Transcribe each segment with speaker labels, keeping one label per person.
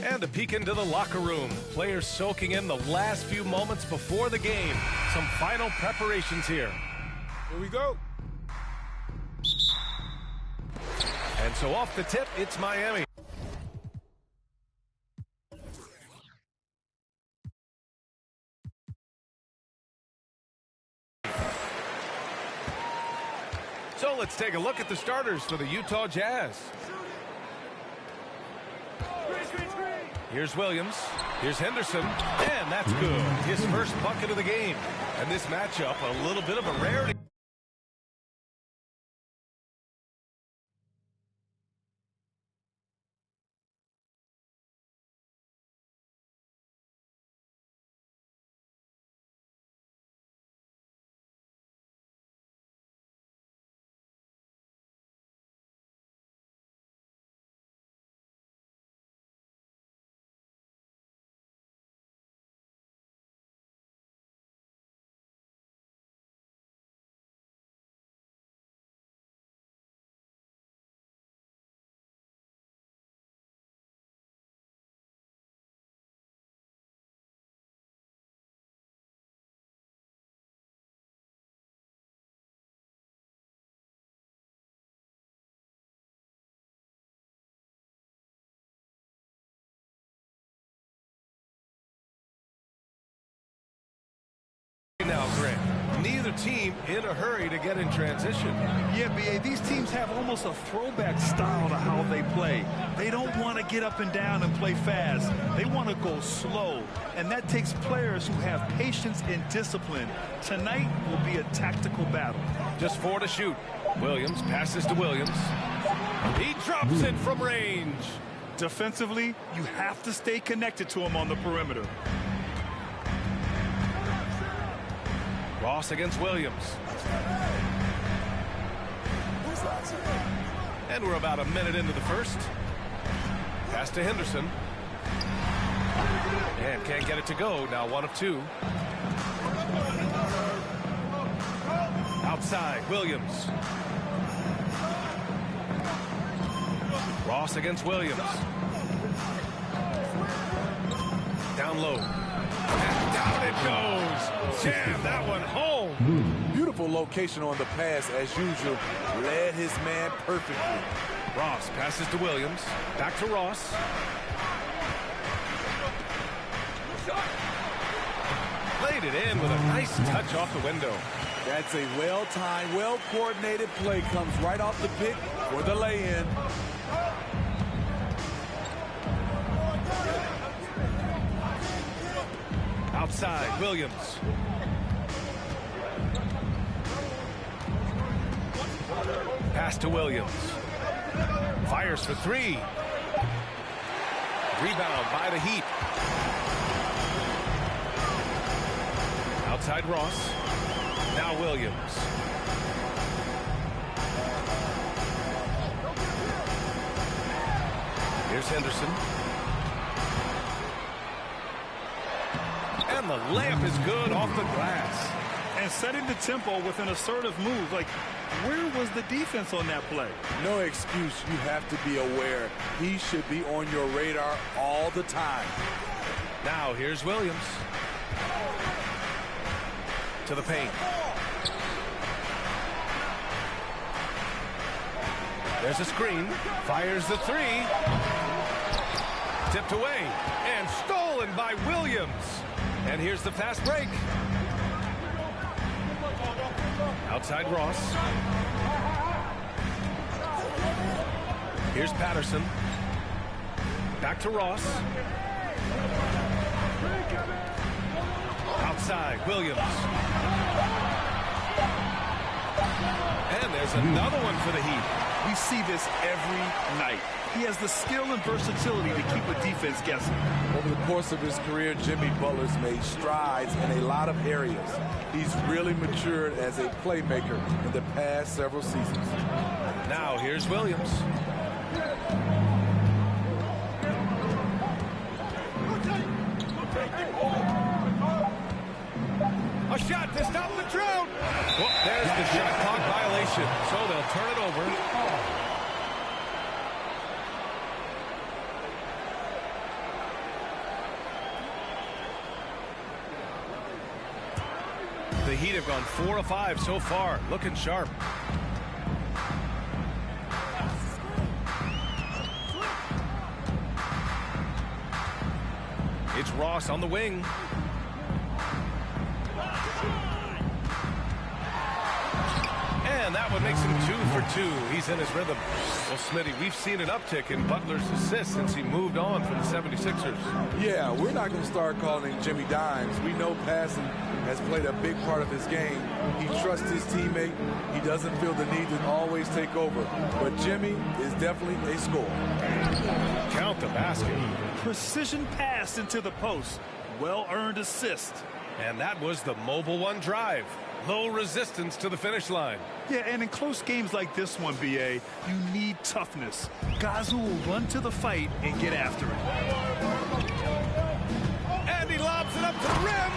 Speaker 1: And a peek into the locker room. Players soaking in the last few moments before the game. Some final preparations here.
Speaker 2: Here we go.
Speaker 1: And so off the tip, it's Miami. So let's take a look at the starters for the Utah Jazz. Here's Williams. Here's Henderson. And that's good. His first bucket of the game. And this matchup, a little bit of a rarity. Now, Grant, neither team in a hurry to get in transition.
Speaker 3: Yeah, B.A., these teams have almost a throwback style to how they play. They don't want to get up and down and play fast. They want to go slow, and that takes players who have patience and discipline. Tonight will be a tactical battle.
Speaker 1: Just 4 to shoot. Williams passes to Williams. He drops it from range.
Speaker 3: Defensively, you have to stay connected to him on the perimeter.
Speaker 1: Ross against Williams. And we're about a minute into the first. Pass to Henderson. And can't get it to go. Now 1 of 2. Outside, Williams. Ross against Williams. Down low. And down it goes. Jam that one home.
Speaker 2: Beautiful location on the pass as usual. Led his man perfectly.
Speaker 1: Ross passes to Williams. Back to Ross. Played it in with a nice touch off the window.
Speaker 2: That's a well-timed, well-coordinated play. Comes right off the pick for the lay-in.
Speaker 1: Outside, Williams. Pass to Williams. Fires for 3. Rebound by the Heat. Outside Ross. Now Williams. Here's Henderson. And the layup is good off the glass.
Speaker 3: And setting the tempo with an assertive move. Like, where was the defense on that play?
Speaker 2: No excuse. You have to be aware. He should be on your radar all the time.
Speaker 1: Now here's Williams. To the paint. There's a screen. Fires the 3. Tipped away. And stolen by Williams. And here's the fast break. Outside Ross. Here's Patterson. Back to Ross. Outside, Williams. And there's another one for the Heat.
Speaker 3: We see this every night. He has the skill and versatility to keep a defense guessing.
Speaker 2: Over the course of his career, Jimmy Butler's made strides in a lot of areas. He's really matured as a playmaker in the past several seasons.
Speaker 1: Now here's Williams. A shot to stop the drought. Well, there's the shot clock violation. So they'll turn it over. The Heat have gone 4 of 5 so far, looking sharp. It's Ross on the wing. And that one makes him 2 for 2. He's in his rhythm. Well, Smitty, we've seen an uptick in Butler's assists since he moved on from the 76ers.
Speaker 2: Yeah, we're not going to start calling him Jimmy Dimes. We know passing has played a big part of his game. He trusts his teammate. He doesn't feel the need to always take over. But Jimmy is definitely a scorer.
Speaker 1: Count the basket.
Speaker 3: Precision pass into the post. Well-earned assist.
Speaker 1: And that was the mobile one drive. Low resistance to the finish line.
Speaker 3: Yeah, and in close games like this one, BA, you need toughness. Guys who will run to the fight and get after it.
Speaker 1: And he lobs it up to the rim.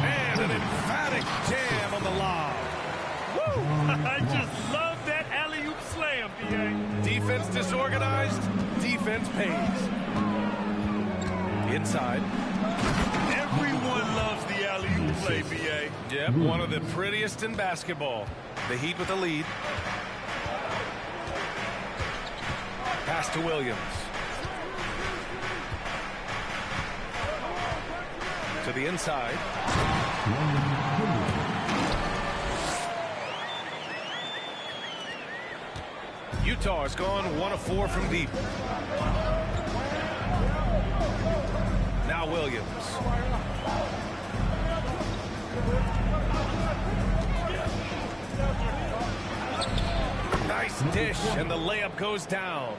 Speaker 1: And an emphatic jam on the lob.
Speaker 3: Woo! I just love that alley-oop slam, BA.
Speaker 1: Defense disorganized. Defense pays. Inside.
Speaker 3: Everyone loves the alley-oop play, BA.
Speaker 1: Yep, one of the prettiest in basketball. The Heat with the lead. Pass to Williams. To the inside. Utah has gone 1 of 4 from deep. Now Williams. Nice dish, and the layup goes down.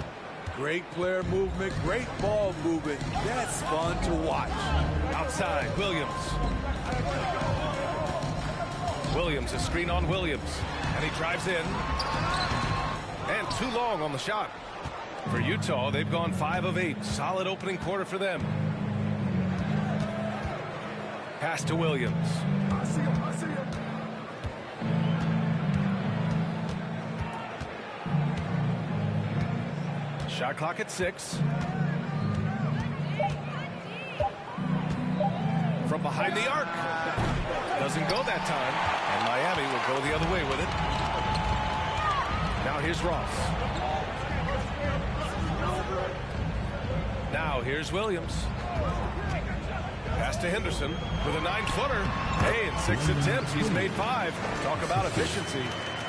Speaker 2: Great player movement, great ball movement. That's fun to watch.
Speaker 1: Outside, Williams. Williams, a screen on Williams. And he drives in. And too long on the shot. For Utah, they've gone 5 of 8. Solid opening quarter for them. Pass to Williams.
Speaker 2: I see him.
Speaker 1: Shot clock at 6. From behind the arc. Doesn't go that time. And Miami will go the other way with it. Now here's Ross. Now here's Williams. Pass to Henderson with a 9-footer. Hey, in 6 attempts, he's made 5. Talk about efficiency.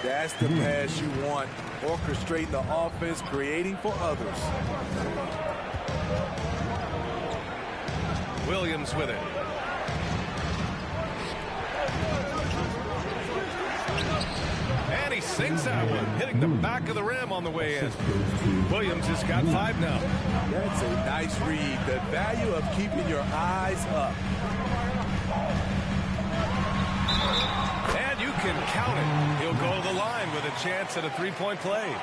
Speaker 2: That's the pass you want. Orchestrating the offense, creating for others.
Speaker 1: Williams with it. And he sinks that one, hitting the back of the rim on the way in. Williams has got 5 now.
Speaker 2: That's a nice read. The value of keeping your eyes up.
Speaker 1: And you can count it. He'll go to the line with a chance at a 3-point play.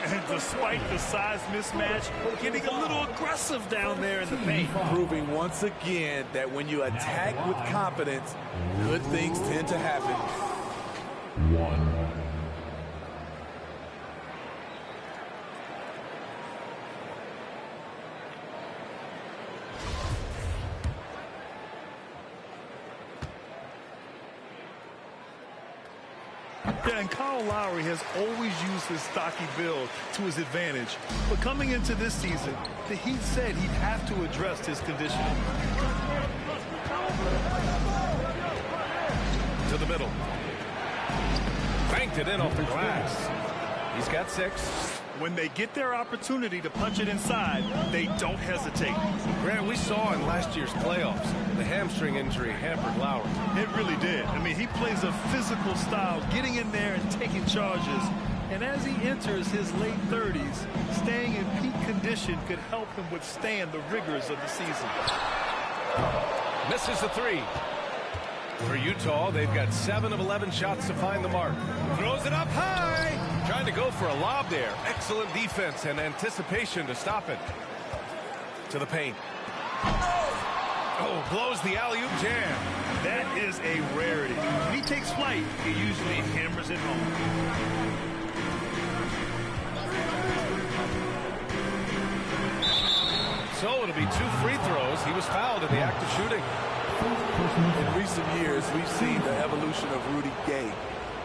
Speaker 3: And despite the size mismatch, getting a little aggressive down there in the paint.
Speaker 2: Proving once again that when you attack with confidence, good things tend to happen.
Speaker 4: 1.
Speaker 3: Yeah, and Kyle Lowry has always used his stocky build to his advantage. But coming into this season, the Heat said he'd have to address his conditioning.
Speaker 1: To the middle. Banked it in off the glass. He's got 6.
Speaker 3: When they get their opportunity to punch it inside, they don't hesitate.
Speaker 1: Grant, we saw in last year's playoffs, the hamstring injury hampered Lowry.
Speaker 3: It really did. I mean, he plays a physical style, getting in there and taking charges. And as he enters his late 30s, staying in peak condition could help him withstand the rigors of the season.
Speaker 1: Misses the 3. For Utah, they've got 7 of 11 shots to find the mark. Throws it up high. Trying to go for a lob there. Excellent defense and anticipation to stop it. To the paint. Oh, blows the alley-oop jam.
Speaker 3: That is a rarity. When he takes flight, he usually hammers it home.
Speaker 1: So it'll be 2 free throws. He was fouled in the act of shooting.
Speaker 2: In recent years, we've seen the evolution of Rudy Gay.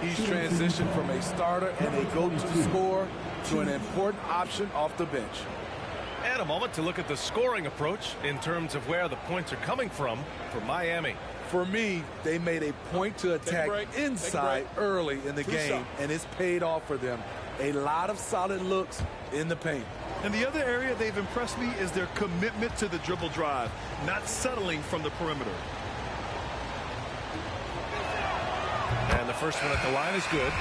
Speaker 2: He's transitioned from a starter and a go-to scorer to an important option off the bench.
Speaker 1: And a moment to look at the scoring approach in terms of where the points are coming from for Miami.
Speaker 2: For me, they made a point to attack inside early in the game, and it's paid off for them. A lot of solid looks in the paint.
Speaker 3: And the other area they've impressed me is their commitment to the dribble drive, not settling from the perimeter.
Speaker 1: And the first one at the line is good.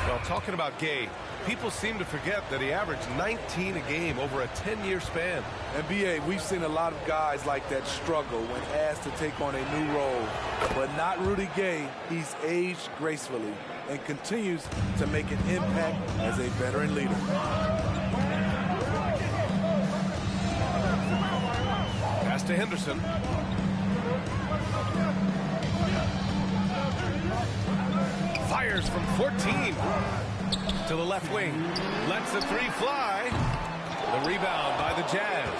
Speaker 1: Well, talking about Gay, people seem to forget that he averaged 19 a game over a 10-year span.
Speaker 2: And BA, we've seen a lot of guys like that struggle when asked to take on a new role. But not Rudy Gay. He's aged gracefully and continues to make an impact as a veteran leader.
Speaker 1: Pass to Henderson. Fires from 14 to the left wing. Lets the three fly. The rebound by the Jazz.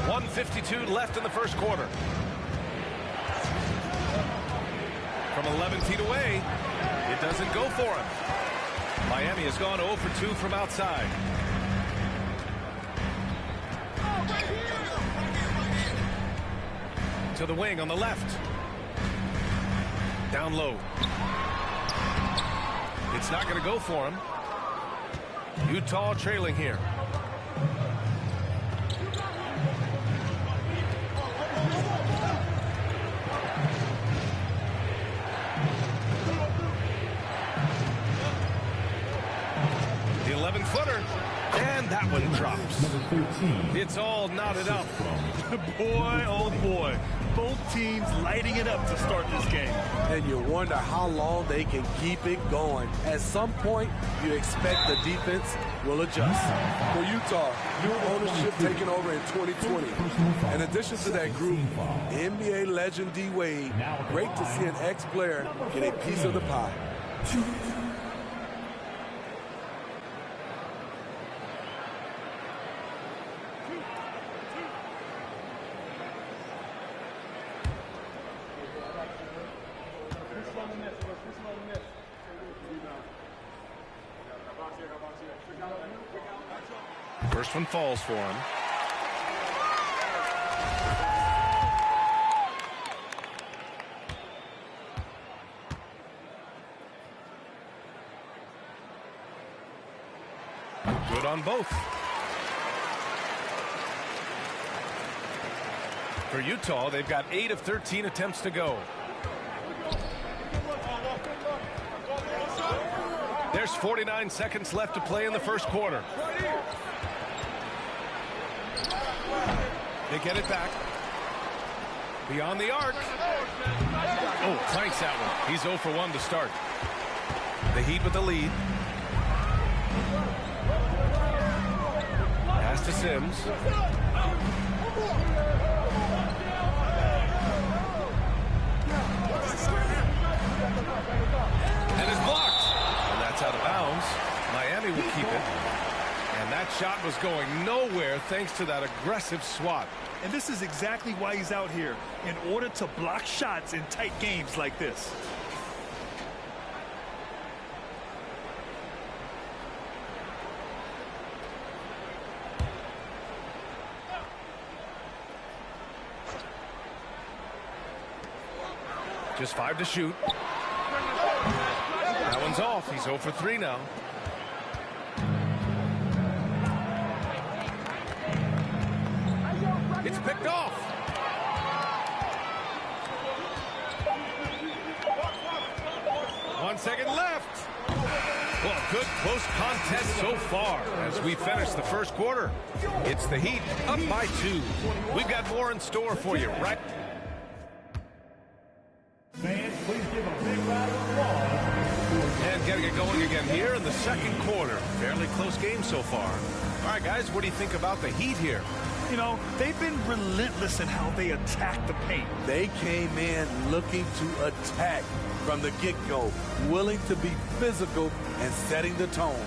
Speaker 1: 1:52 left in the first quarter. From 11 feet away, it doesn't go for him. Miami has gone 0 for 2 from outside. To the wing on the left. Down low. It's not going to go for him. Utah trailing here. The 11-footer. And that one drops. It's all knotted up.
Speaker 3: Boy, oh boy. Both teams lighting it up to start this game.
Speaker 2: And you wonder how long they can keep it going. At some point, you expect the defense will adjust. For Utah, new ownership taking over in 2020. In addition to that group, NBA legend D. Wade, great to see an ex-player get a piece of the pie.
Speaker 1: First one falls for him. Good on both. For Utah, they've got 8 of 13 attempts to go. There's 49 seconds left to play in the first quarter. They get it back. Beyond the arc. Oh, cranks that one. He's 0 for 1 to start. The Heat with the lead. Pass to Sims. And is blocked. And that's out of bounds. Miami will keep it. And that shot was going nowhere thanks to that aggressive swat.
Speaker 3: And this is exactly why he's out here, in order to block shots in tight games like this.
Speaker 1: Just 5 to shoot. That one's off. He's 0 for 3 now. It's picked off. One second left. Well, good close contest so far as we finish the first quarter. It's the Heat up by 2. We've got more in store for you right.
Speaker 4: Fans, please give a big round of applause.
Speaker 1: And getting it going again here in the second quarter. Fairly close game so far. All right, guys, what do you think about the Heat here?
Speaker 3: You know, they've been relentless in how they attack the paint.
Speaker 2: They came in looking to attack from the get-go, willing to be physical and setting the tone.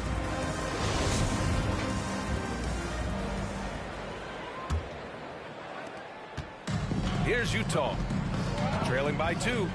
Speaker 1: Here's Utah, trailing by 2.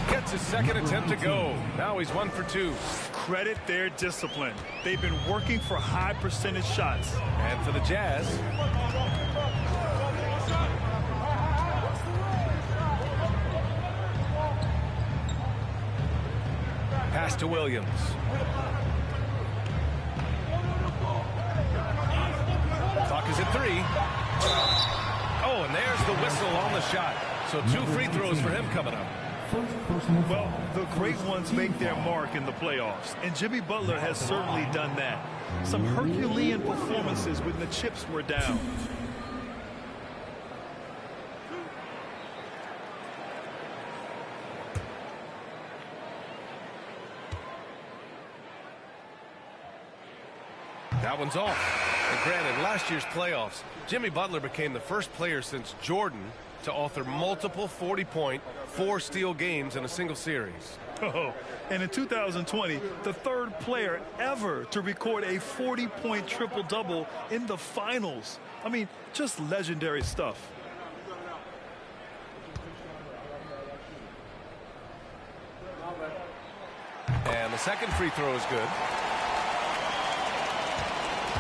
Speaker 1: Gets his second attempt to go. Now he's 1 for 2.
Speaker 3: Credit their discipline. They've been working for high percentage shots.
Speaker 1: And for the Jazz, pass to Williams. Clock is at 3. Oh, and there's the whistle on the shot. So 2 free throws for him coming up.
Speaker 3: Well, the great ones make their mark in the playoffs, and Jimmy Butler has certainly done that. Some Herculean performances when the chips were down.
Speaker 1: That one's off. And granted, last year's playoffs, Jimmy Butler became the first player since Jordan to author multiple 40-point, 4-steal games in a single series.
Speaker 3: Oh, and in 2020, the third player ever to record a 40-point triple-double in the finals. I mean, just legendary stuff.
Speaker 1: And the second free throw is good.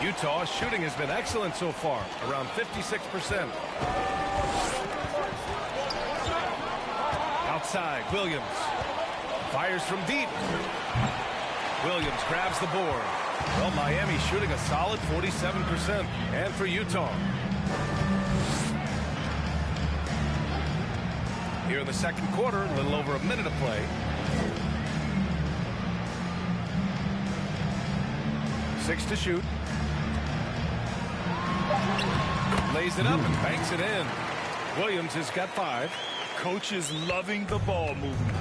Speaker 1: Utah's shooting has been excellent so far, around 56%. Outside, Williams fires from deep. Williams grabs the board. Well, Miami shooting a solid 47%. And for Utah, here in the second quarter, a little over a minute of play. Six to shoot. Lays it up and banks it in. Williams has got 5.
Speaker 3: Coach is loving the ball movement.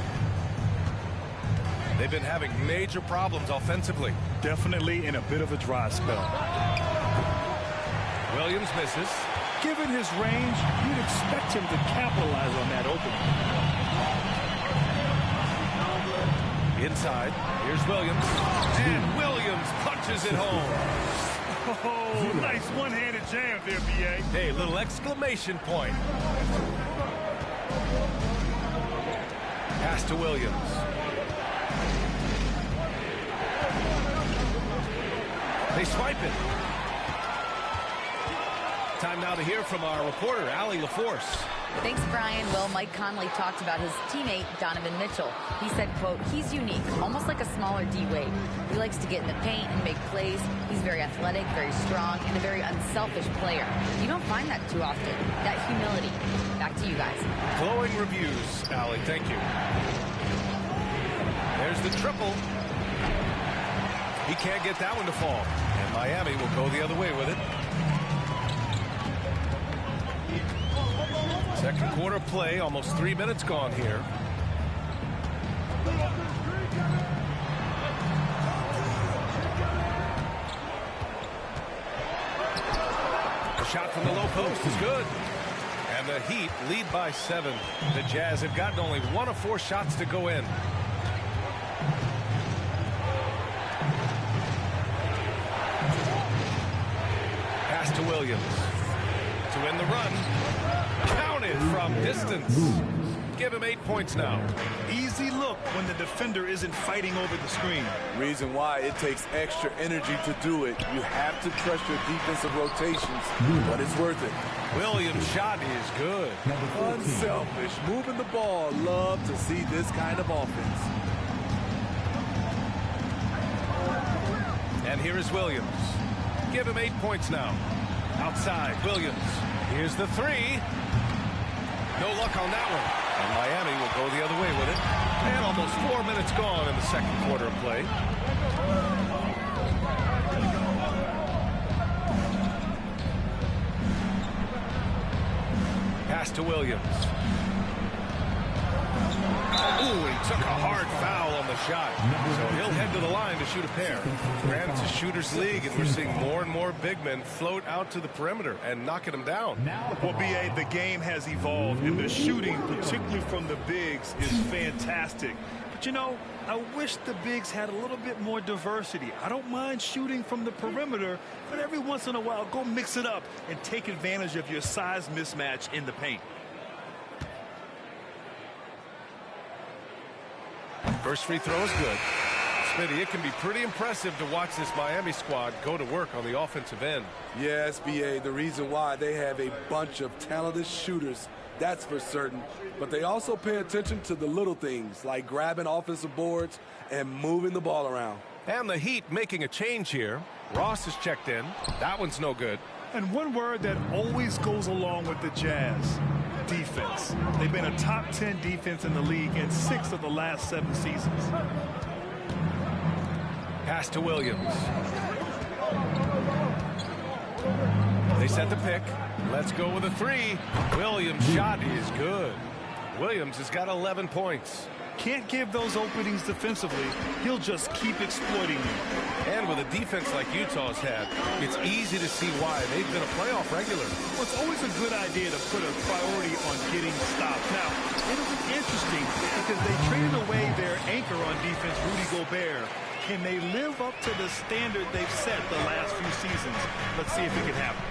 Speaker 1: They've been having major problems offensively.
Speaker 3: Definitely in a bit of a dry spell.
Speaker 1: Williams misses.
Speaker 3: Given his range, you'd expect him to capitalize on that opening.
Speaker 1: Inside, here's Williams. And Williams punches it home.
Speaker 3: Oh, nice one-handed jam there, B.A.
Speaker 1: Hey, little exclamation point. Pass to Williams. They swipe it. Time now to hear from our reporter, Allie LaForce.
Speaker 5: Thanks, Brian. Well, Mike Conley talked about his teammate, Donovan Mitchell. He said, quote, he's unique, almost like a smaller D-Wade. He likes to get in the paint and make plays. He's very athletic, very strong, and a very unselfish player. You don't find that too often, that humility. Back to you guys.
Speaker 1: Glowing reviews, Allie. Thank you. There's the triple. He can't get that one to fall. And Miami will go the other way with it. Second quarter play, almost 3 minutes gone here. The shot from the low post is good. And the Heat lead by 7. The Jazz have gotten only 1 of 4 shots to go in. Pass to Williams. To win the run. Counted from distance. Give him 8 points now.
Speaker 3: Easy look when the defender isn't fighting over the screen.
Speaker 2: Reason why it takes extra energy to do it. You have to trust your defensive rotations, but it's worth it.
Speaker 1: Williams' shot is good.
Speaker 2: Unselfish, moving the ball. Love to see this kind of offense.
Speaker 1: And here is Williams. Give him 8 points now. Outside, Williams. Here's the 3. No luck on that one. And Miami will go the other way with it. And almost 4 minutes gone in the second quarter of play. Pass to Williams. Ooh, he took a hard foul on the shot. So he'll head to the line to shoot a pair. Granted, it's a shooter's league, and we're seeing more and more big men float out to the perimeter and knocking them down.
Speaker 3: Well, B.A., the game has evolved, and the shooting, particularly from the bigs, is fantastic. But, you know, I wish the bigs had a little bit more diversity. I don't mind shooting from the perimeter, but every once in a while, go mix it up and take advantage of your size mismatch in the paint.
Speaker 1: First free throw is good. Smitty, it can be pretty impressive to watch this Miami squad go to work on the offensive end.
Speaker 2: Yes, BA, the reason why they have a bunch of talented shooters, that's for certain. But they also pay attention to the little things, like grabbing offensive boards and moving the ball around.
Speaker 1: And the Heat making a change here. Ross is checked in. That one's no good.
Speaker 3: And one word that always goes along with the Jazz: defense. They've been a top 10 defense in the league in 6 of the last 7 seasons.
Speaker 1: Pass to Williams. They set the pick. Let's go with a 3. Williams' shot is good. Williams has got 11 points.
Speaker 3: Can't give those openings defensively. He'll just keep exploiting you.
Speaker 1: And with a defense like Utah's had, it's easy to see why they've been a playoff regular.
Speaker 3: Well, it's always a good idea to put a priority on getting stops. Now, it'll be interesting because they traded away their anchor on defense, Rudy Gobert. Can they live up to the standard they've set the last few seasons? Let's see if it can happen.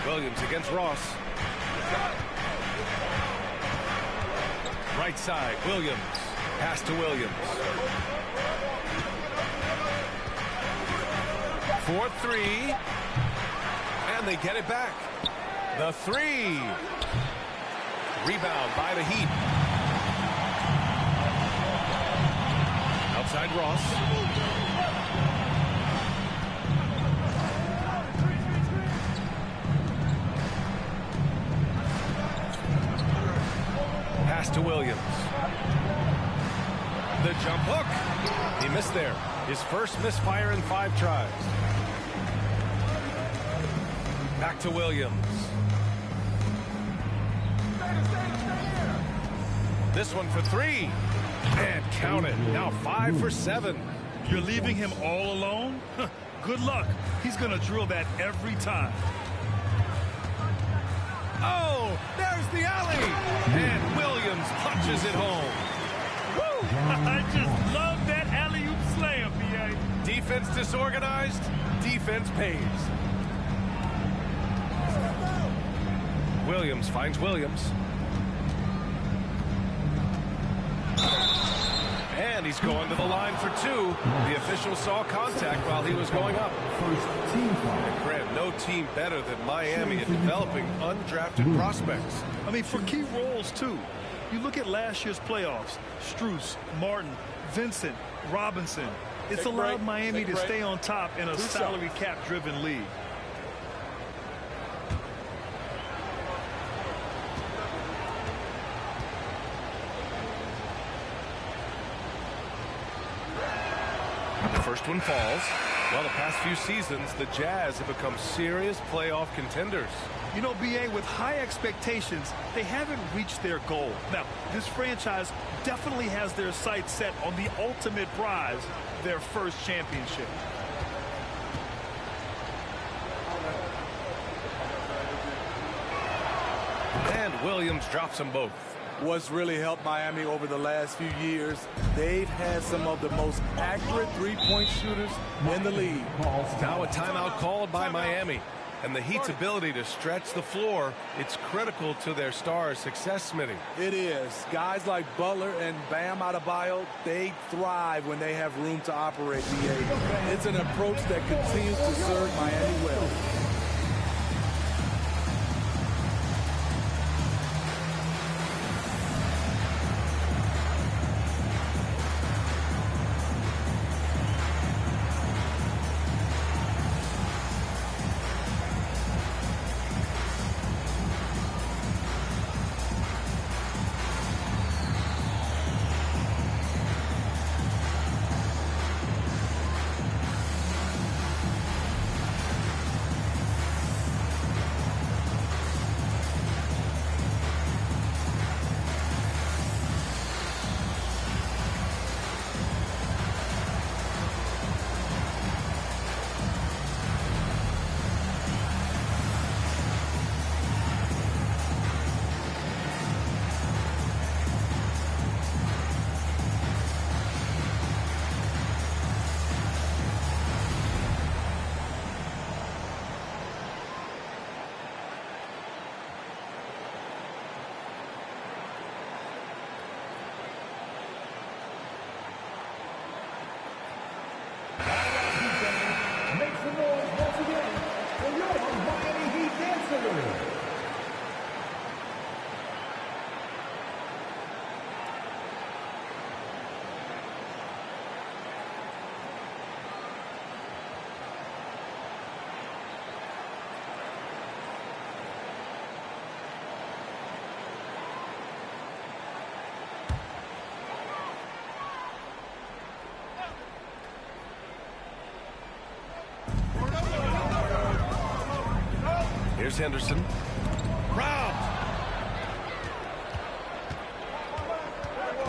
Speaker 1: Williams against Ross. Right side, Williams. Pass to Williams. 4-3. And they get it back. The 3. Rebound by the Heat. Outside Ross. Pass to Williams. The jump hook. He missed there. His first misfire in 5 tries. Back to Williams. This one for 3. And count it. Now 5 for 7.
Speaker 3: You're leaving him all alone? Good luck. He's going to drill that every time.
Speaker 1: Oh, there's the alley. And Williams punches it home.
Speaker 3: Woo! I just love that alley-oop slam, B.A.
Speaker 1: Defense disorganized. Defense pays. Williams finds Williams. And he's going to the line for 2. The official saw contact while he was going up. And Grant, no team better than Miami at developing undrafted prospects.
Speaker 3: I mean, for key roles, too. You look at last year's playoffs. Strus, Martin, Vincent, Robinson. It's allowed Miami to stay on top in a salary cap-driven league.
Speaker 1: The first one falls. Well, the past few seasons, the Jazz have become serious playoff contenders.
Speaker 3: You know, B.A., with high expectations, they haven't reached their goal. Now, this franchise definitely has their sights set on the ultimate prize, their first championship.
Speaker 1: And Williams drops them both.
Speaker 2: What's really helped Miami over the last few years, they've had some of the most accurate three-point shooters in the league.
Speaker 1: Now a timeout called by Miami. And the Heat's ability to stretch the floor, it's critical to their stars' success, Smitty.
Speaker 2: It is. Guys like Butler and Bam Adebayo, they thrive when they have room to operate, BA. It's an approach that continues to serve Miami well.
Speaker 1: Here's Henderson. Robbed.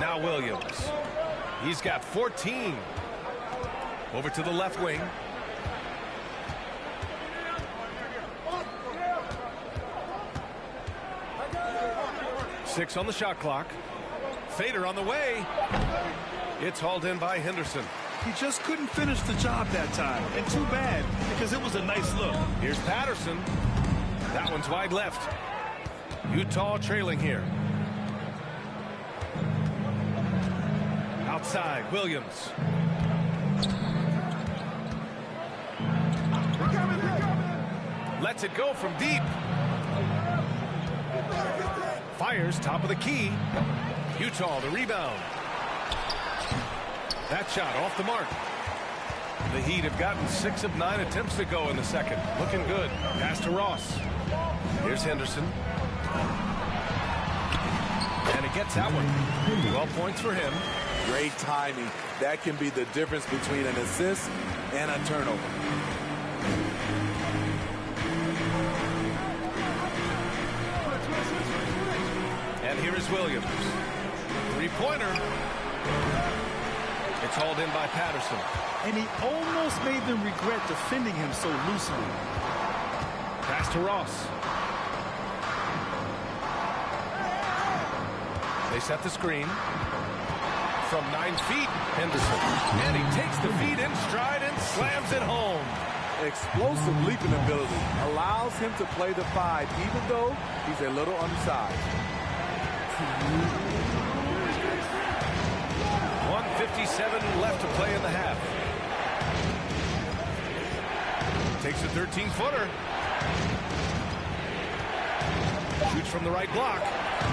Speaker 1: Now Williams. He's got 14. Over to the left wing. Six on the shot clock. Fader on the way. It's hauled in by Henderson.
Speaker 3: He just couldn't finish the job that time. And too bad, because it was a nice look.
Speaker 1: Here's Patterson. That one's wide left. Utah trailing here. Outside, Williams. Lets it go from deep. Fires top of the key. Utah the rebound. That shot off the mark. The Heat have gotten 6 of 9 attempts to go in the second. Looking good. Pass to Ross. Here's Henderson. And he gets that one. 12 points for him.
Speaker 2: Great timing. That can be the difference between an assist and a turnover.
Speaker 1: And here is Williams. Three-pointer. It's hauled in by Patterson.
Speaker 3: And he almost made them regret defending him so loosely.
Speaker 1: Pass to Ross. They set the screen. From 9 feet, Henderson. And he takes the feet in stride and slams it home.
Speaker 2: Explosive leaping ability allows him to play the 5, even though he's a little undersized.
Speaker 1: 1:57 left to play in the half. Takes a 13-footer. Shoots from the right block.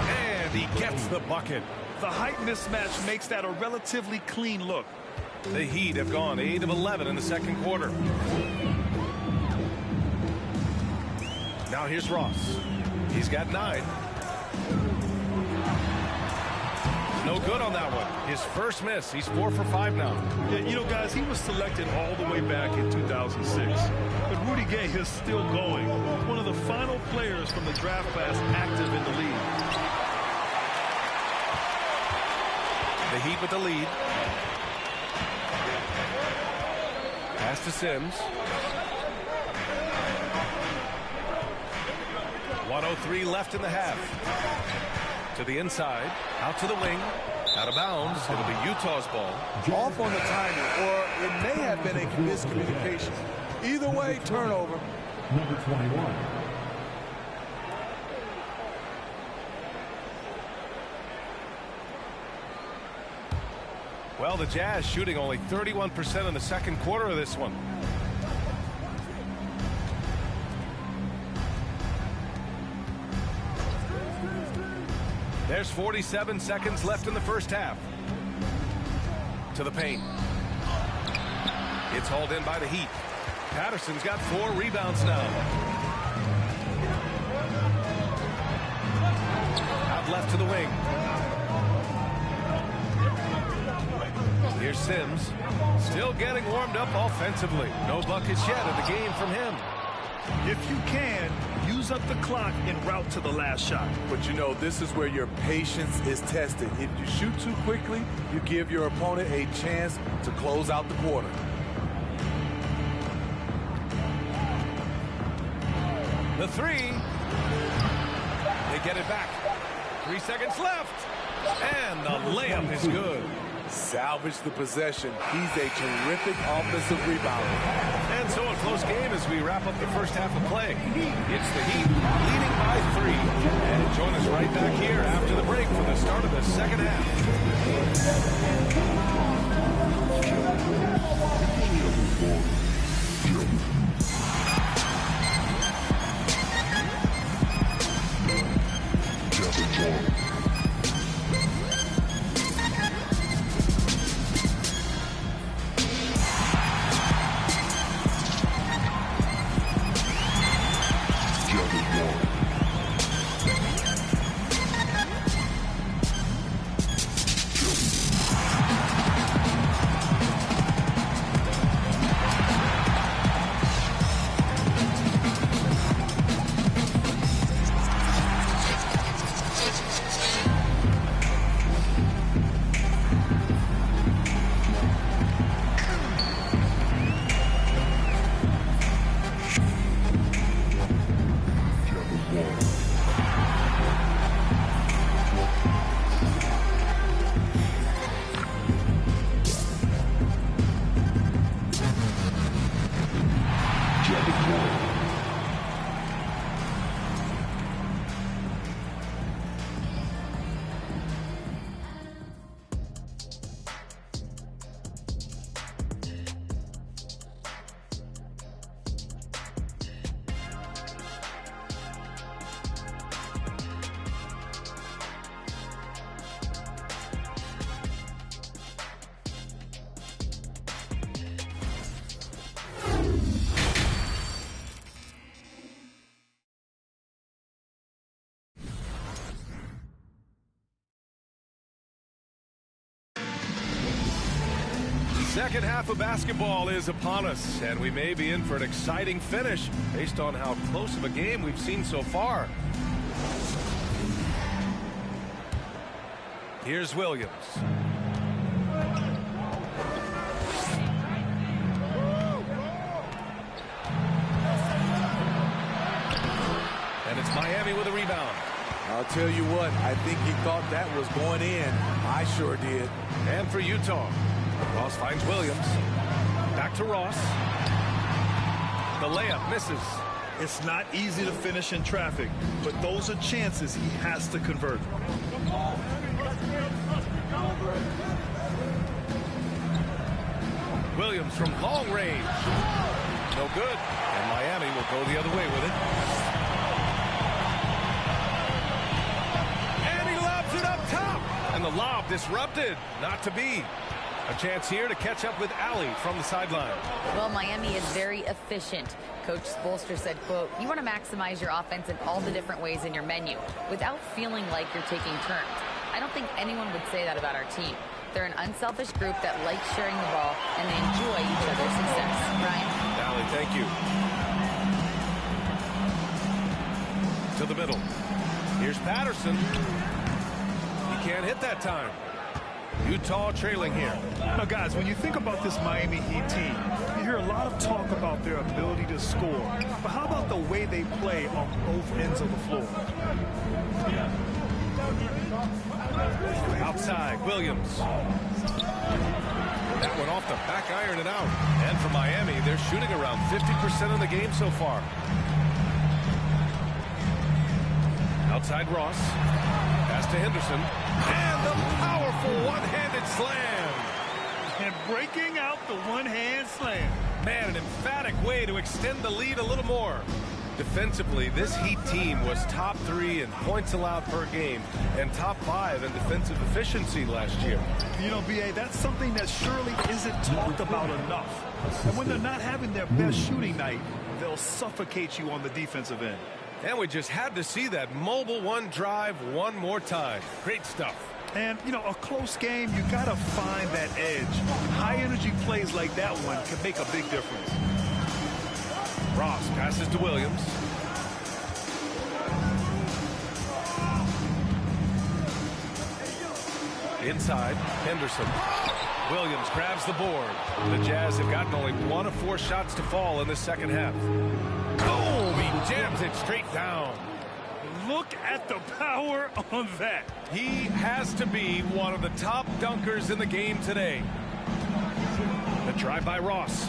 Speaker 1: And he gets the bucket.
Speaker 3: The height mismatch makes that a relatively clean look.
Speaker 1: The Heat have gone 8 of 11 in the second quarter. Now here's Ross. He's got 9. No good on that one. His first miss. He's 4 for 5 now.
Speaker 3: Yeah, you know, guys, he was selected all the way back in 2006. But Rudy Gay is still going. One of the final players from the draft class active in the league.
Speaker 1: The Heat with the lead. Pass to Sims. 1:03 left in the half. To the inside, out to the wing, out of bounds. It'll be Utah's ball.
Speaker 2: Off on the timing, or it may have been a miscommunication. Either way, turnover.
Speaker 4: Number 21.
Speaker 1: Well, the Jazz shooting only 31% in the second quarter of this one. There's 47 seconds left in the first half. To the paint. It's hauled in by the Heat. Patterson's got 4 rebounds now. Out left to the wing. Here's Sims. Still getting warmed up offensively. No buckets yet in the game from him.
Speaker 3: If you can, use up the clock en route to the last shot.
Speaker 2: But you know, this is where your patience is tested. If you shoot too quickly, you give your opponent a chance to close out the quarter.
Speaker 1: The 3. They get it back. 3 seconds left. And the layup is good.
Speaker 2: Salvage the possession. He's a terrific offensive rebounder.
Speaker 1: And so a close game as we wrap up the first half of play. It's the Heat leading by 3. And join us right back here after the break for the start of the second half. Second half of basketball is upon us, and we may be in for an exciting finish based on how close of a game we've seen so far. Here's Williams. And it's Miami with a rebound.
Speaker 2: I'll tell you what, I think he thought that was going in. I sure did.
Speaker 1: And for Utah, Ross finds Williams. Back to Ross. The layup misses.
Speaker 3: It's not easy to finish in traffic, but those are chances he has to convert.
Speaker 1: Williams from long range. No good. And Miami will go the other way with it. And he lobs it up top. And the lob disrupted. Not to be. A chance here to catch up with Allie from the sideline.
Speaker 5: Well, Miami is very efficient. Coach Spoelstra said, quote, you want to maximize your offense in all the different ways in your menu without feeling like you're taking turns. I don't think anyone would say that about our team. They're an unselfish group that likes sharing the ball, and they enjoy each other's success. Ryan?
Speaker 1: Allie, thank you. To the middle. Here's Patterson. He can't hit that time. Utah trailing here.
Speaker 3: Now, guys, when you think about this Miami Heat team, you hear a lot of talk about their ability to score. But how about the way they play on both ends of the floor?
Speaker 1: Outside, Williams. That one off the back iron and out. And for Miami, they're shooting around 50% of the game so far. Outside Ross. Pass to Henderson. And the powerful one-handed slam.
Speaker 3: And breaking out the one-hand slam.
Speaker 1: Man, an emphatic way to extend the lead a little more. Defensively, this Heat team was top 3 in points allowed per game and top 5 in defensive efficiency last year.
Speaker 3: You know, B.A., that's something that surely isn't talked about enough. And when they're not having their best shooting night, they'll suffocate you on the defensive end.
Speaker 1: And we just had to see that mobile one drive one more time. Great stuff.
Speaker 3: And, you know, a close game, you got to find that edge. High-energy plays like that one can make a big difference.
Speaker 1: Ross passes to Williams. Inside, Henderson. Williams grabs the board. The Jazz have gotten only 1 of 4 shots to fall in the second half. Oh, he jams it straight down.
Speaker 3: Look at the power on that.
Speaker 1: He has to be one of the top dunkers in the game today. The drive by Ross.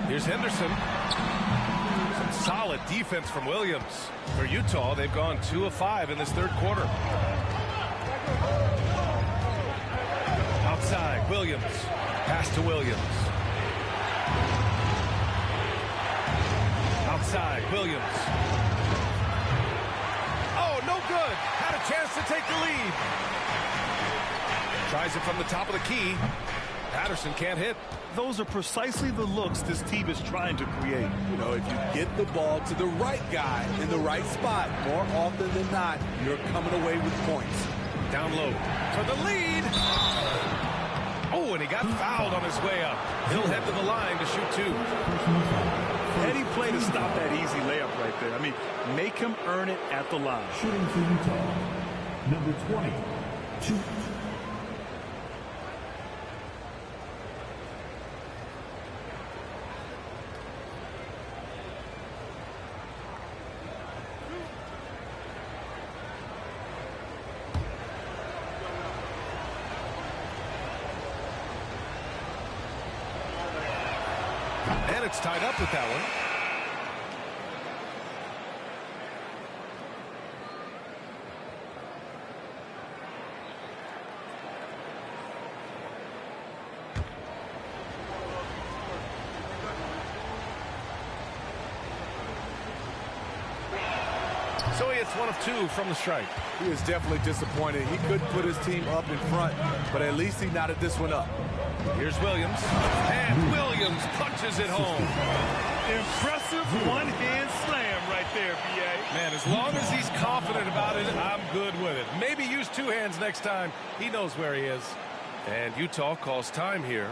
Speaker 1: Here's Henderson. Some solid defense from Williams. For Utah, they've gone 2 of 5 in this third quarter. Outside, Williams. Pass to Williams. Outside, Williams. Oh, no good. Had a chance to take the lead. Tries it from the top of the key. Patterson can't hit.
Speaker 3: Those are precisely the looks this team is trying to create.
Speaker 2: You know, if you get the ball to the right guy in the right spot, more often than not, you're coming away with points.
Speaker 1: Down low for the lead. Oh, and he got fouled on his way up. He'll head to the line to shoot 2.
Speaker 3: Heady play to stop that easy layup right there. I mean, make him earn it at the line.
Speaker 4: Shooting for Utah, number 20, Chu.
Speaker 1: And it's tied up with that one. So he hits 1 of 2 from the strike.
Speaker 2: He is definitely disappointed. He couldn't put his team up in front, but at least he knotted this one up.
Speaker 1: Here's Williams. And Williams punches it home.
Speaker 3: Impressive one-hand slam right there, B.A.
Speaker 1: Man, as long as he's confident about it, I'm good with it. Maybe use 2 hands next time. He knows where he is. And Utah calls time here.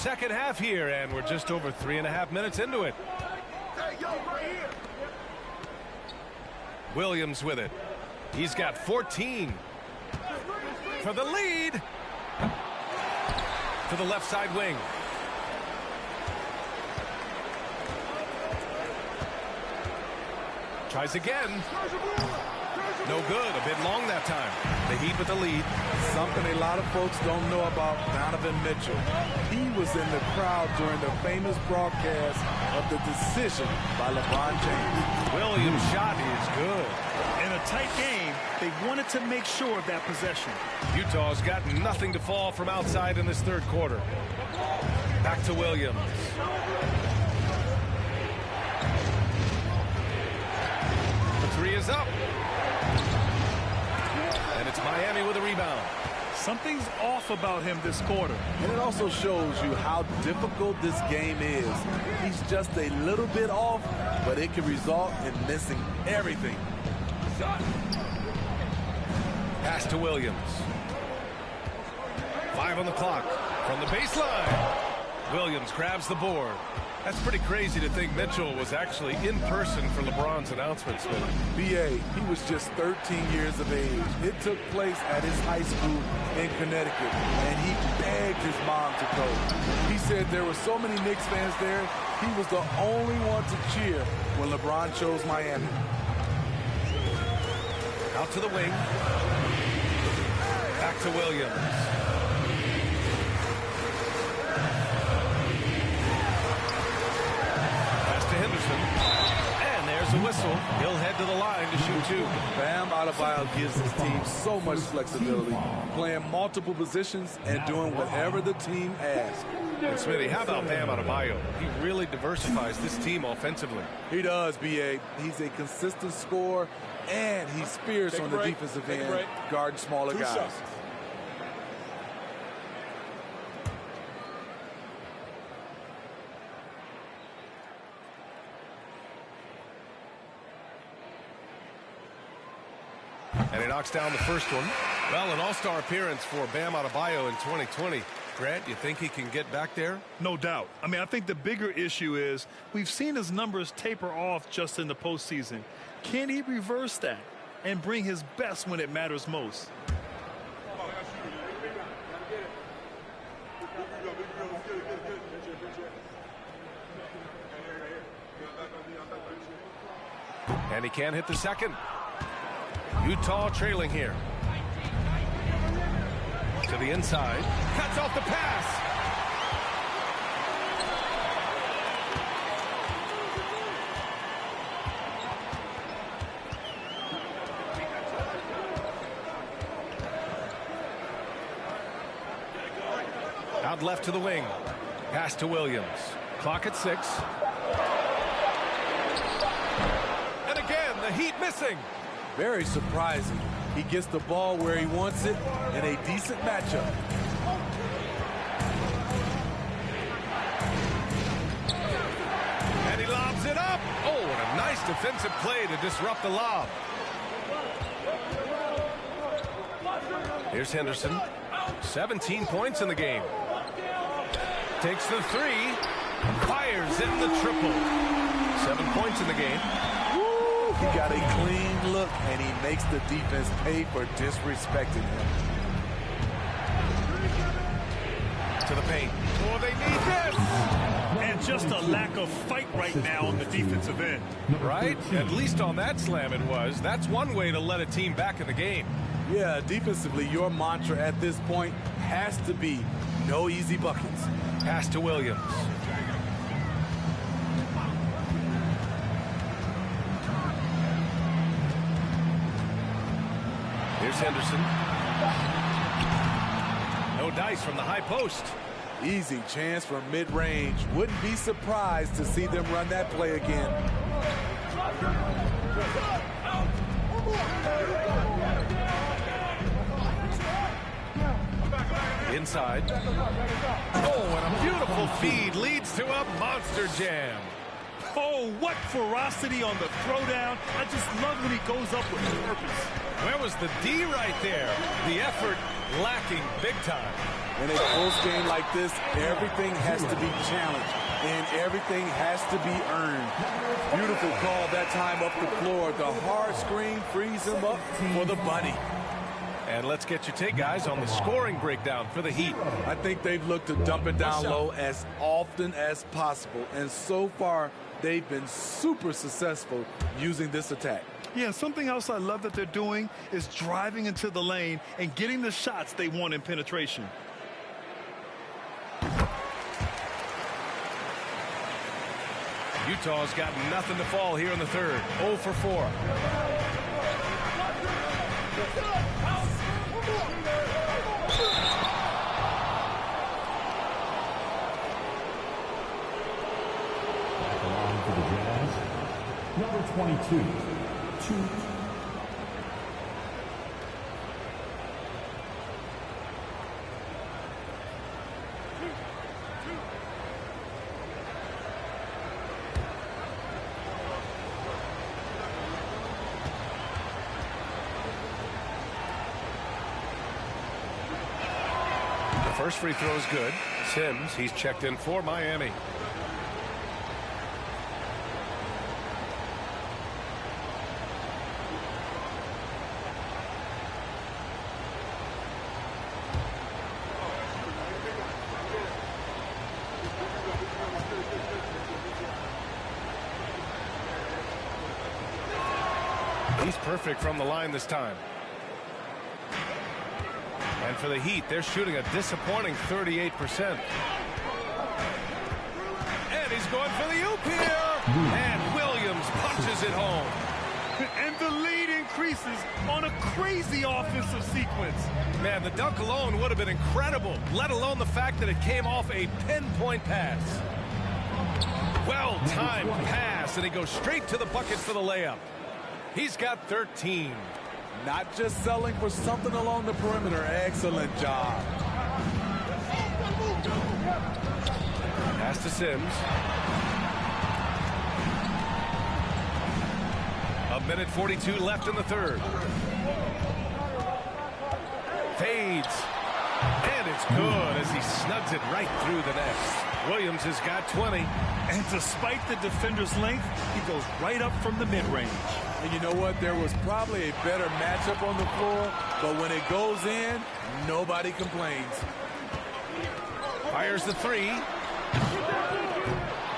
Speaker 1: Second half here, and we're just over 3.5 minutes into it. Williams with it. He's got 14 for the lead to the left side wing. Tries again. No good. A bit long that time. The Heat with the lead.
Speaker 2: Something a lot of folks don't know about Donovan Mitchell. He was in the crowd during the famous broadcast of the decision by LeBron James.
Speaker 1: Williams' shot is good.
Speaker 3: In a tight game, they wanted to make sure of that possession.
Speaker 1: Utah's got nothing to fall from outside in this third quarter. Back to Williams. The three is up. And it's Miami with a rebound.
Speaker 3: Something's off about him this quarter.
Speaker 2: And it also shows you how difficult this game is. He's just a little bit off, but it can result in missing everything.
Speaker 1: Pass to Williams. 5 on the clock from the baseline. Williams grabs the board. That's pretty crazy to think Mitchell was actually in person for LeBron's announcements.
Speaker 2: B.A., he was just 13 years of age. It took place at his high school in Connecticut, and he begged his mom to go. He said there were so many Knicks fans there, he was the only one to cheer when LeBron chose Miami.
Speaker 1: Out to the wing. Back to Williams. Henderson, and there's a whistle. He'll head to the line to shoot two.
Speaker 2: Bam Adebayo gives his team so much flexibility, playing multiple positions and doing whatever the team asks.
Speaker 1: And Smitty, how about Bam Adebayo? He really diversifies this team offensively.
Speaker 2: He does, B.A. He's a consistent scorer, and he's fierce on the defensive end, guarding smaller guys.
Speaker 1: And he knocks down the first one. Well, an all-star appearance for Bam Adebayo in 2020. Grant, you think he can get back there?
Speaker 3: No doubt. I mean, I think the bigger issue is we've seen his numbers taper off just in the postseason. Can he reverse that and bring his best when it matters most?
Speaker 1: And he can't hit the second. Utah trailing here. To the inside. Cuts off the pass. Out left to the wing. Pass to Williams. Clock at 6. And again, the Heat missing.
Speaker 2: Very surprising. He gets the ball where he wants it in a decent matchup.
Speaker 1: And he lobs it up. Oh, what a nice defensive play to disrupt the lob. Here's Henderson. 17 points in the game. Takes the three. Fires in the triple. 7 points in the game.
Speaker 2: Woo, he got a clean look, and he makes the defense pay for disrespecting him.
Speaker 1: To the paint. Oh, they need this.
Speaker 3: And just a lack of fight right now on the defensive end.
Speaker 1: Right? At least on that slam it was. That's one way to let a team back in the game.
Speaker 2: Yeah, defensively, your mantra at this point has to be no easy buckets.
Speaker 1: Pass to Williams. Here's Henderson. No dice from the high post.
Speaker 2: Easy chance from mid-range. Wouldn't be surprised to see them run that play again.
Speaker 1: Inside. Oh, and a beautiful feed leads to a monster jam.
Speaker 3: Oh, what ferocity on the throwdown. I just love when he goes up with purpose.
Speaker 1: Where was the D right there? The effort lacking big time.
Speaker 2: In a close game like this, everything has to be challenged, and everything has to be earned. Beautiful call that time up the floor. The hard screen frees him up for the bunny.
Speaker 1: And let's get your take, guys, on the scoring breakdown for the Heat.
Speaker 2: I think they've looked to dump it down low as often as possible, and so far, they've been super successful using this attack.
Speaker 3: Yeah, something else I love that they're doing is driving into the lane and getting the shots they want in penetration.
Speaker 1: Utah's got nothing to fall here in the third. 0 for 4.
Speaker 4: For the Jazz, number 22,
Speaker 1: The first free throw is good. Sims, he's checked in for Miami. He's perfect from the line this time. And for the Heat, they're shooting a disappointing 38%. And he's going for the oop here. And Williams punches it home.
Speaker 3: And the lead increases on a crazy offensive sequence.
Speaker 1: Man, the dunk alone would have been incredible, let alone the fact that it came off a pinpoint pass. Well-timed pass, and he goes straight to the bucket for the layup. He's got 13.
Speaker 2: Not just selling for something along the perimeter. Excellent job.
Speaker 1: Pass to Sims. A minute 42 left in the third. Fades. And it's good as he snugs it right through the net. Williams has got 20.
Speaker 3: And despite the defender's length, he goes right up from the mid-range.
Speaker 2: And you know what? There was probably a better matchup on the floor, but when it goes in, nobody complains.
Speaker 1: Fires the three.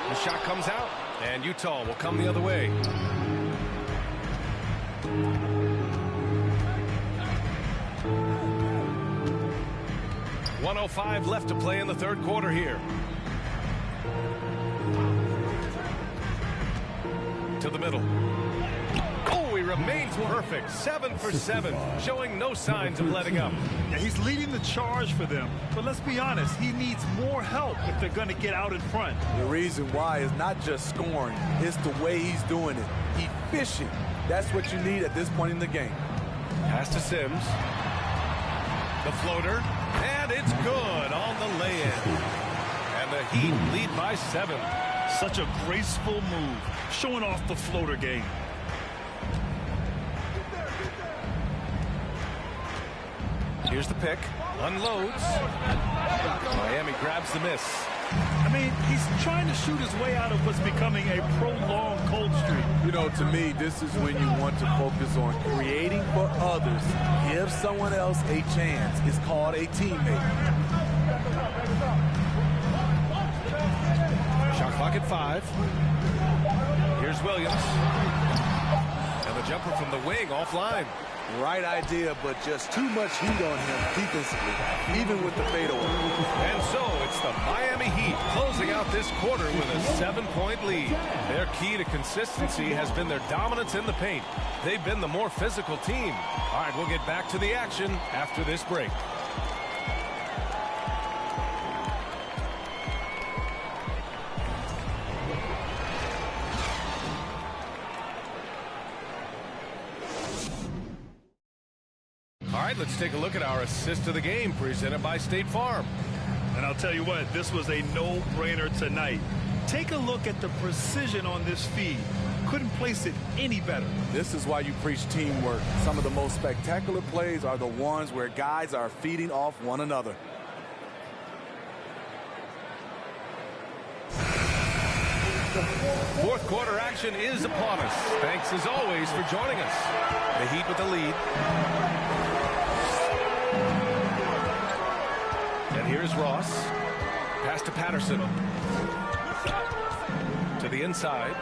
Speaker 1: The shot comes out, and Utah will come the other way. .105 left to play in the third quarter here. To the middle. Oh, he remains perfect. 7 for 7, showing no signs of letting up.
Speaker 3: Yeah, he's leading the charge for them. But let's be honest, he needs more help if they're going to get out in front.
Speaker 2: The reason why is not just scoring, it's the way he's doing it. He's fishing. That's what you need at this point in the game.
Speaker 1: Pass to Sims. The floater, and it's good on the lay-in. And the Heat lead by 7.
Speaker 3: Such a graceful move, showing off the floater game.
Speaker 1: Here's the pick. Unloads. Miami grabs the miss.
Speaker 3: I mean, he's trying to shoot his way out of what's becoming a prolonged cold streak.
Speaker 2: You know, to me, this is when you want to focus on creating for others. Give someone else a chance. It's called a teammate.
Speaker 1: Shot clock at 5. Here's Williams. And the jumper from the wing offline.
Speaker 2: Right idea, but just too much heat on him defensively, even with the fadeaway.
Speaker 1: And so it's the Miami Heat closing out this quarter with a 7-point lead. Their key to consistency has been their dominance in the paint. They've been the more physical team. All right, we'll get back to the action after this break. All right, let's take a look at our assist of the game presented by State Farm.
Speaker 3: And I'll tell you what, this was a no-brainer tonight. Take a look at the precision on this feed. Couldn't place it any better.
Speaker 2: This is why you preach teamwork. Some of the most spectacular plays are the ones where guys are feeding off one another.
Speaker 1: Fourth quarter action is upon us. Thanks as always for joining us. The Heat with the lead. And here's Ross. Pass to Patterson. To the inside.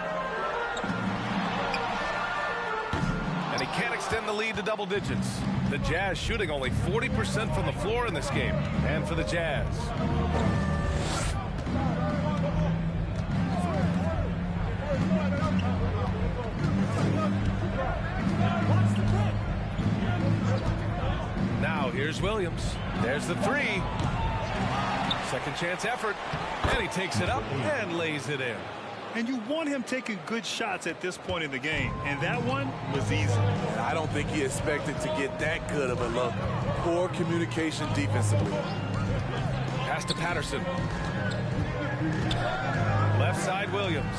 Speaker 1: And he can't extend the lead to double digits. The Jazz shooting only 40% from the floor in this game. And for the Jazz. Now here's Williams. There's the 3. Second chance effort. And he takes it up and lays it in.
Speaker 3: And you want him taking good shots at this point in the game. And that one was easy.
Speaker 2: And I don't think he expected to get that good of a look. Poor communication defensively.
Speaker 1: Pass to Patterson. Left side Williams.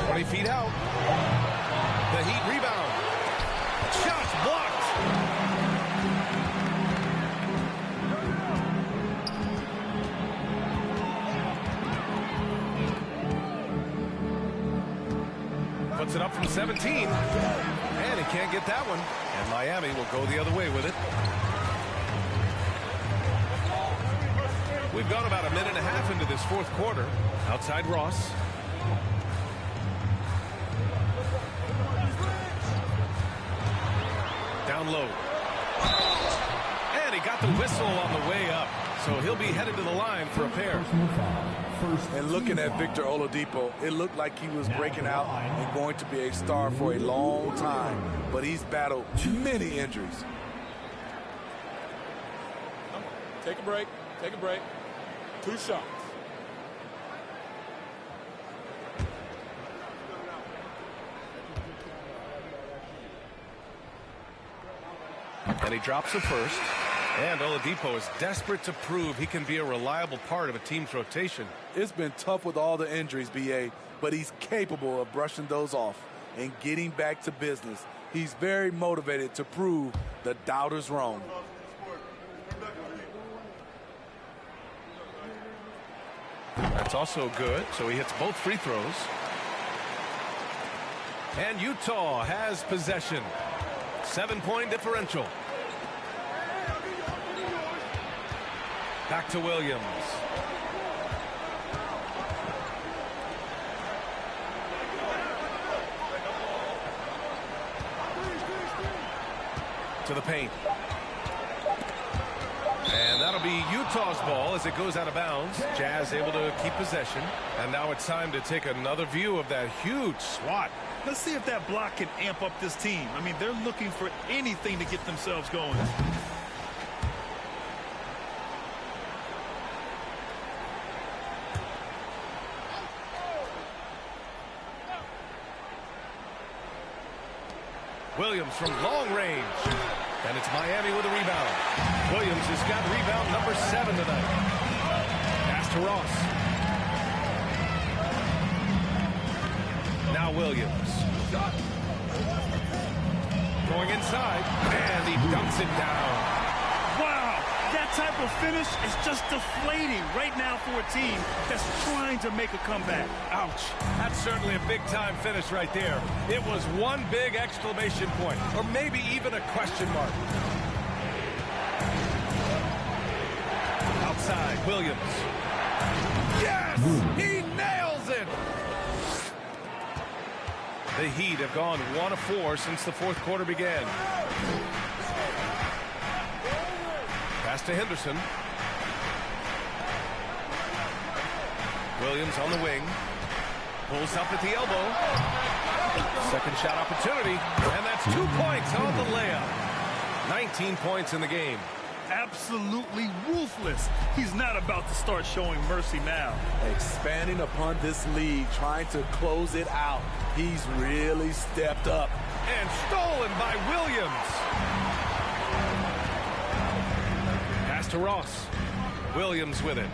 Speaker 1: "20 feet out. The Heat rebound. Shots blocked. Puts it up from 17. And he can't get that one. And Miami will go the other way with it. We've gone about a minute and a half into this fourth quarter. Outside Ross. Down low. And he got the whistle on the way up. So he'll be headed to the line for a pair.
Speaker 2: And looking at Victor Oladipo, it looked like he was breaking out and going to be a star for a long time. But he's battled many injuries.
Speaker 6: Take a break. Take a break. 2 shots.
Speaker 1: And he drops the first. And Oladipo is desperate to prove he can be a reliable part of a team's rotation.
Speaker 2: It's been tough with all the injuries, BA, but he's capable of brushing those off and getting back to business. He's very motivated to prove the doubters wrong.
Speaker 1: That's also good, so he hits both free throws. And Utah has possession. 7-point differential. Back to Williams. To the paint. And that'll be Utah's ball as it goes out of bounds. Jazz able to keep possession. And now it's time to take another view of that huge swat.
Speaker 3: Let's see if that block can amp up this team. I mean, they're looking for anything to get themselves going.
Speaker 1: Williams from long range. And it's Miami with a rebound. Williams has got rebound number 7 tonight. Pass to Ross. Now Williams. Going inside. And he dunks it down.
Speaker 3: Wow, that type of finish is just deflating right now for a team that's trying to make a comeback. Ouch.
Speaker 1: That's certainly a big-time finish right there. It was one big exclamation point, or maybe even a question mark. Outside, Williams. Yes! He nails it! The Heat have gone 1 of 4 since the fourth quarter began. Pass to Henderson. Williams on the wing. Pulls up at the elbow. Second shot opportunity. And that's 2 points on the layup. 19 points in the game.
Speaker 3: Absolutely ruthless. He's not about to start showing mercy now.
Speaker 2: Expanding upon this lead, trying to close it out. He's really stepped up.
Speaker 1: And stolen by Williams. Pass to Ross. Williams with it.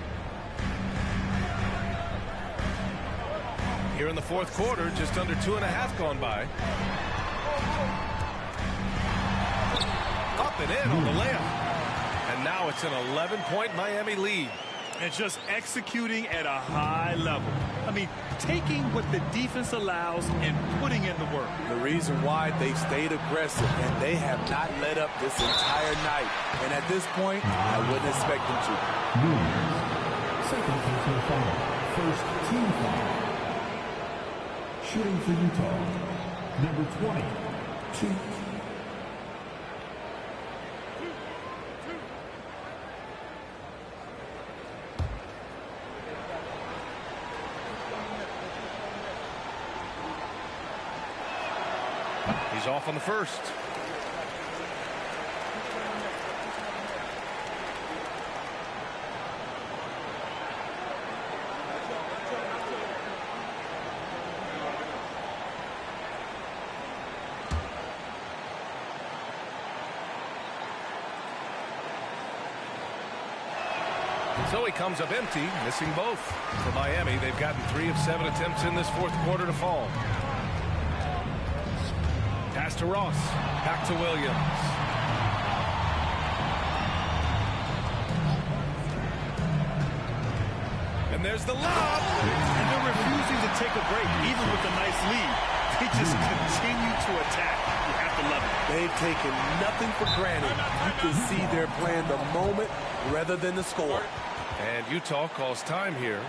Speaker 1: Here in the fourth quarter, just under 2.5 gone by. Up and in on the layup. And now it's an 11-point Miami lead.
Speaker 3: And just executing at a high level. I mean, taking what the defense allows and putting in the work.
Speaker 2: The reason why they've stayed aggressive and they have not let up this entire night. And at this point, I wouldn't expect them to.
Speaker 4: Second personal foul. First team foul. Shooting for Utah, number 22.
Speaker 1: He's off on the first. So he comes up empty, missing both. For Miami, they've gotten 3 of 7 attempts in this fourth quarter to fall. Pass to Ross. Back to Williams. And there's the lob.
Speaker 3: And they're refusing to take a break, even with a nice lead. They just continue to attack. You have to love it.
Speaker 2: They've taken nothing for granted. You can see they're playing the moment rather than the score.
Speaker 1: And Utah calls time here.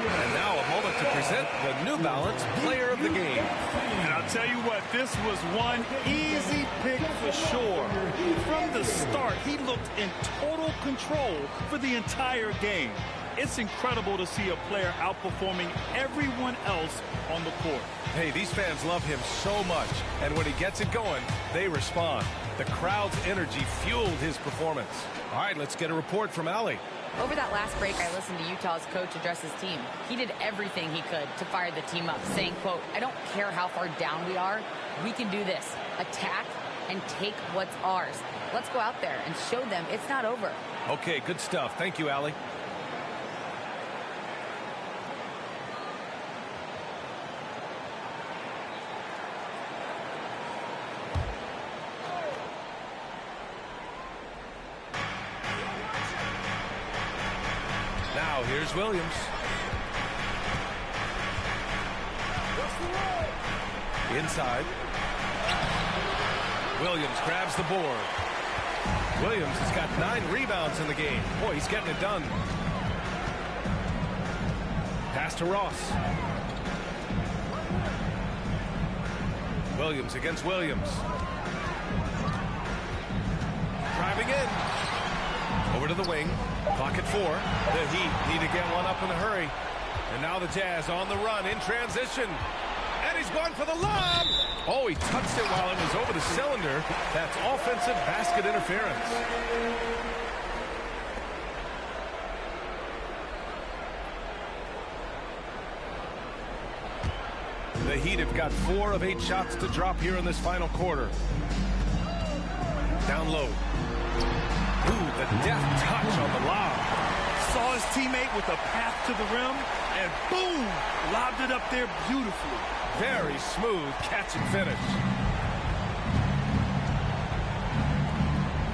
Speaker 1: And now a moment to present the New Balance Player of the Game.
Speaker 3: And I'll tell you what, this was one easy pick for sure. From the start, he looked in total control for the entire game. It's incredible to see a player outperforming everyone else on the court.
Speaker 1: Hey, these fans love him so much, and when he gets it going, they respond. The crowd's energy fueled his performance. All right, let's get a report from Allie.
Speaker 5: Over that last break, I listened to Utah's coach address his team. He did everything he could to fire the team up, saying, quote, "I don't care how far down we are. We can do this. Attack and take what's ours. Let's go out there and show them it's not over."
Speaker 1: Okay, good stuff. Thank you, Allie. Now here's Williams. Inside. Williams grabs the board. Williams has got 9 rebounds in the game. Boy, he's getting it done. Pass to Ross. Williams against Williams. Driving in. Over to the wing. Clock at 4. The Heat need to get one up in a hurry. And now the Jazz on the run in transition. And he's going for the lob. Oh, he touched it while it was over the cylinder. That's offensive basket interference. The Heat have got 4 of 8 shots to drop here in this final quarter. Down low. Ooh, the deft touch on the lob.
Speaker 3: Saw his teammate with a path to the rim, and boom, lobbed it up there beautifully.
Speaker 1: Very smooth catch and finish.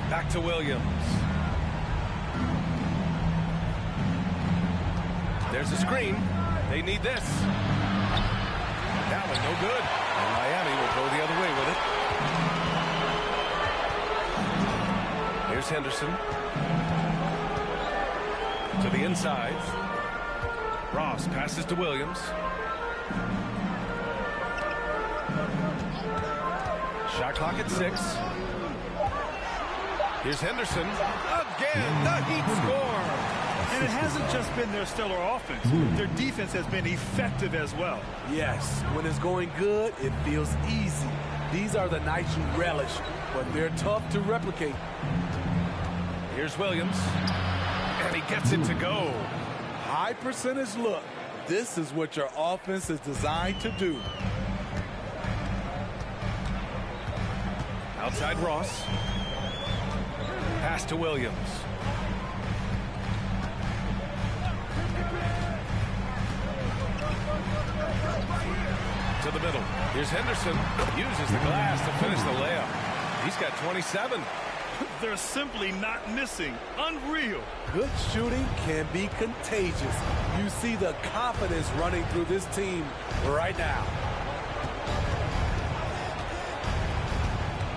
Speaker 1: Back to Williams. There's a screen. They need this. That one no good. And Miami will go the other way with it. Here's Henderson. To the inside. Ross passes to Williams. Shot clock at 6. Here's Henderson. Again, the Heat score.
Speaker 3: And it hasn't just been their stellar offense. Their defense has been effective as well.
Speaker 2: Yes, when it's going good, it feels easy. These are the nights you relish, but they're tough to replicate.
Speaker 1: Here's Williams. And he gets it to go.
Speaker 2: High percentage look. This is what your offense is designed to do.
Speaker 1: Outside Ross. Pass to Williams. To the middle. Here's Henderson. Uses the glass to finish the layup. He's got 27.
Speaker 3: They're simply not missing. Unreal.
Speaker 2: Good shooting can be contagious. You see the confidence running through this team right now.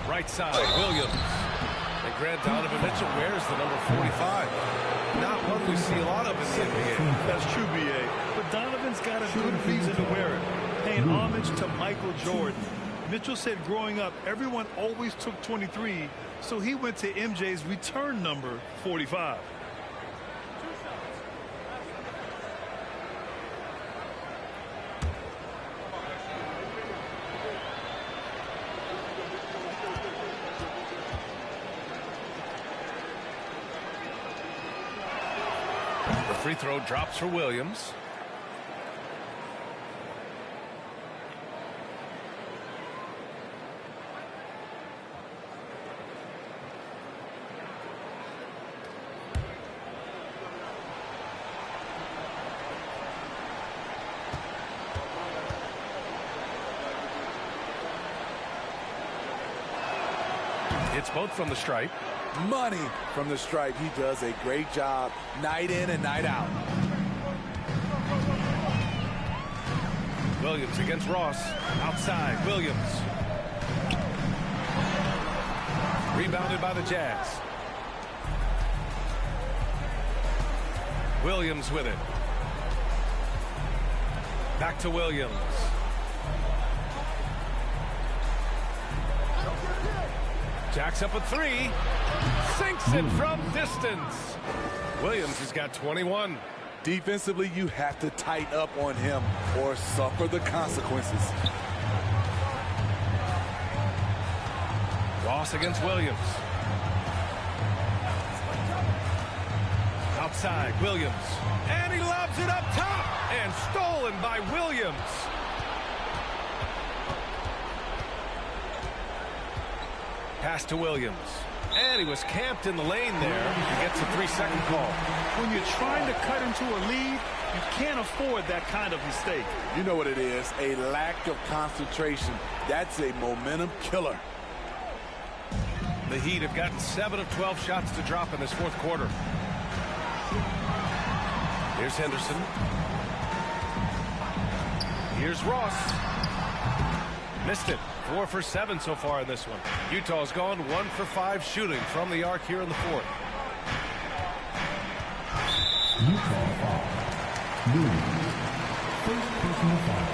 Speaker 1: Right side, Williams. And Grant Donovan Mitchell wears the number 45. Not one we see a lot of in the NBA.
Speaker 3: That's true, B.A. But Donovan's got a good reason to wear it. Paying homage to Michael Jordan. Mitchell said growing up, everyone always took 23, so he went to MJ's return number 45.
Speaker 1: The free throw drops for Williams. It's both from the stripe.
Speaker 2: Money from the stripe. He does a great job night in and night out.
Speaker 1: Williams against Ross. Outside, Williams. Rebounded by the Jazz. Williams with it. Back to Williams. Jacks up a three. Sinks it from distance. Williams has got 21.
Speaker 2: Defensively, you have to tighten up on him or suffer the consequences.
Speaker 1: Ross against Williams. Outside, Williams. And he lobs it up top. And stolen by Williams. Pass to Williams. And he was camped in the lane there. He gets a 3-second call.
Speaker 3: When you're trying to cut into a lead, you can't afford that kind of mistake.
Speaker 2: You know what it is, a lack of concentration. That's a momentum killer.
Speaker 1: The Heat have gotten 7 of 12 shots to drop in this fourth quarter. Here's Henderson. Here's Ross. Missed it. 4 for 7 so far in this one. Utah's gone 1 for 5 shooting from the arc here in the fourth.
Speaker 4: Utah foul. Williams. First personal foul.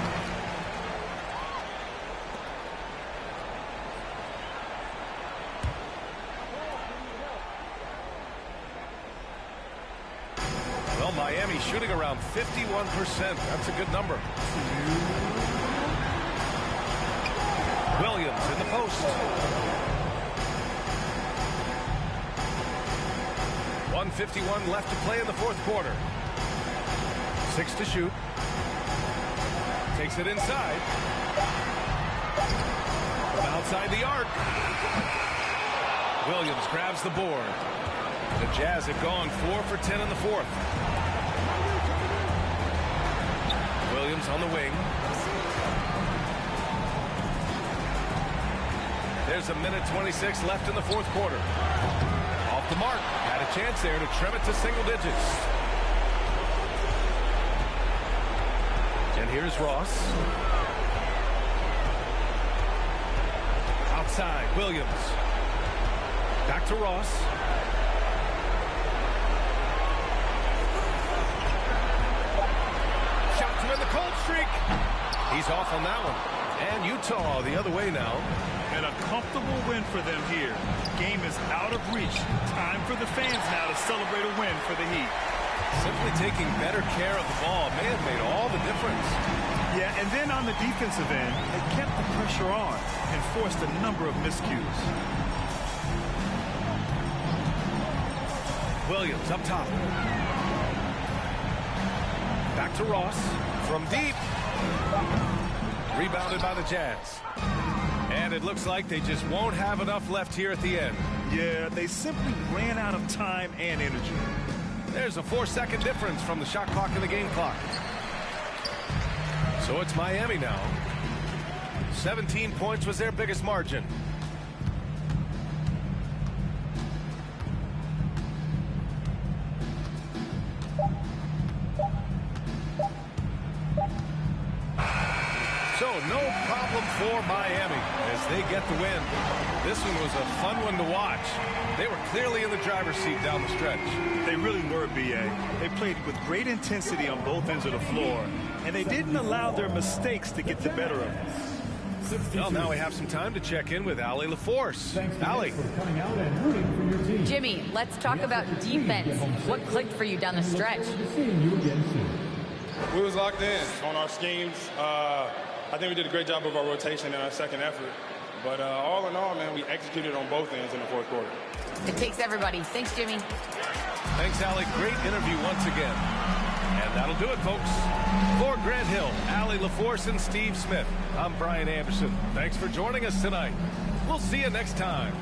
Speaker 1: Well, Miami shooting around 51%. That's a good number. Williams in the post. 1:51 left to play in the fourth quarter. 6 to shoot. Takes it inside. From outside the arc. Williams grabs the board. The Jazz have gone 4 for 10 in the fourth. Williams on the wing. There's a minute 26 left in the fourth quarter. Off the mark. Had a chance there to trim it to single digits. And here's Ross. Outside, Williams. Back to Ross. Shot to win the cold streak. He's off on that one. And Utah the other way now.
Speaker 3: And a comfortable win for them here. Game is out of reach. Time for the fans now to celebrate a win for the Heat.
Speaker 1: Simply taking better care of the ball may have made all the difference.
Speaker 3: Yeah, and then on the defensive end, they kept the pressure on and forced a number of miscues.
Speaker 1: Williams up top. Back to Ross. From deep. Rebounded by the Jazz. And it looks like they just won't have enough left here at the end.
Speaker 3: Yeah, they simply ran out of time and energy.
Speaker 1: There's a 4-second difference from the shot clock and the game clock. So it's Miami now. 17 points was their biggest margin. So no problem for Miami as they get the win. This one was a fun one to watch. They were clearly in the driver's seat down the stretch.
Speaker 3: They really were, B.A. They played with great intensity on both ends of the floor, and they didn't allow their mistakes to get the better of them.
Speaker 1: Well, now we have some time to check in with Allie LaForce. Allie.
Speaker 5: Jimmy, let's talk about defense. What clicked for you down the stretch?
Speaker 6: We was locked in on our schemes. I think we did a great job of our rotation and our second effort. But all in all, man, we executed on both ends in the fourth quarter.
Speaker 5: It takes everybody. Thanks, Jimmy.
Speaker 1: Thanks, Allie. Great interview once again. And that'll do it, folks. For Grant Hill, Allie LaForce, and Steve Smith, I'm Brian Anderson. Thanks for joining us tonight. We'll see you next time.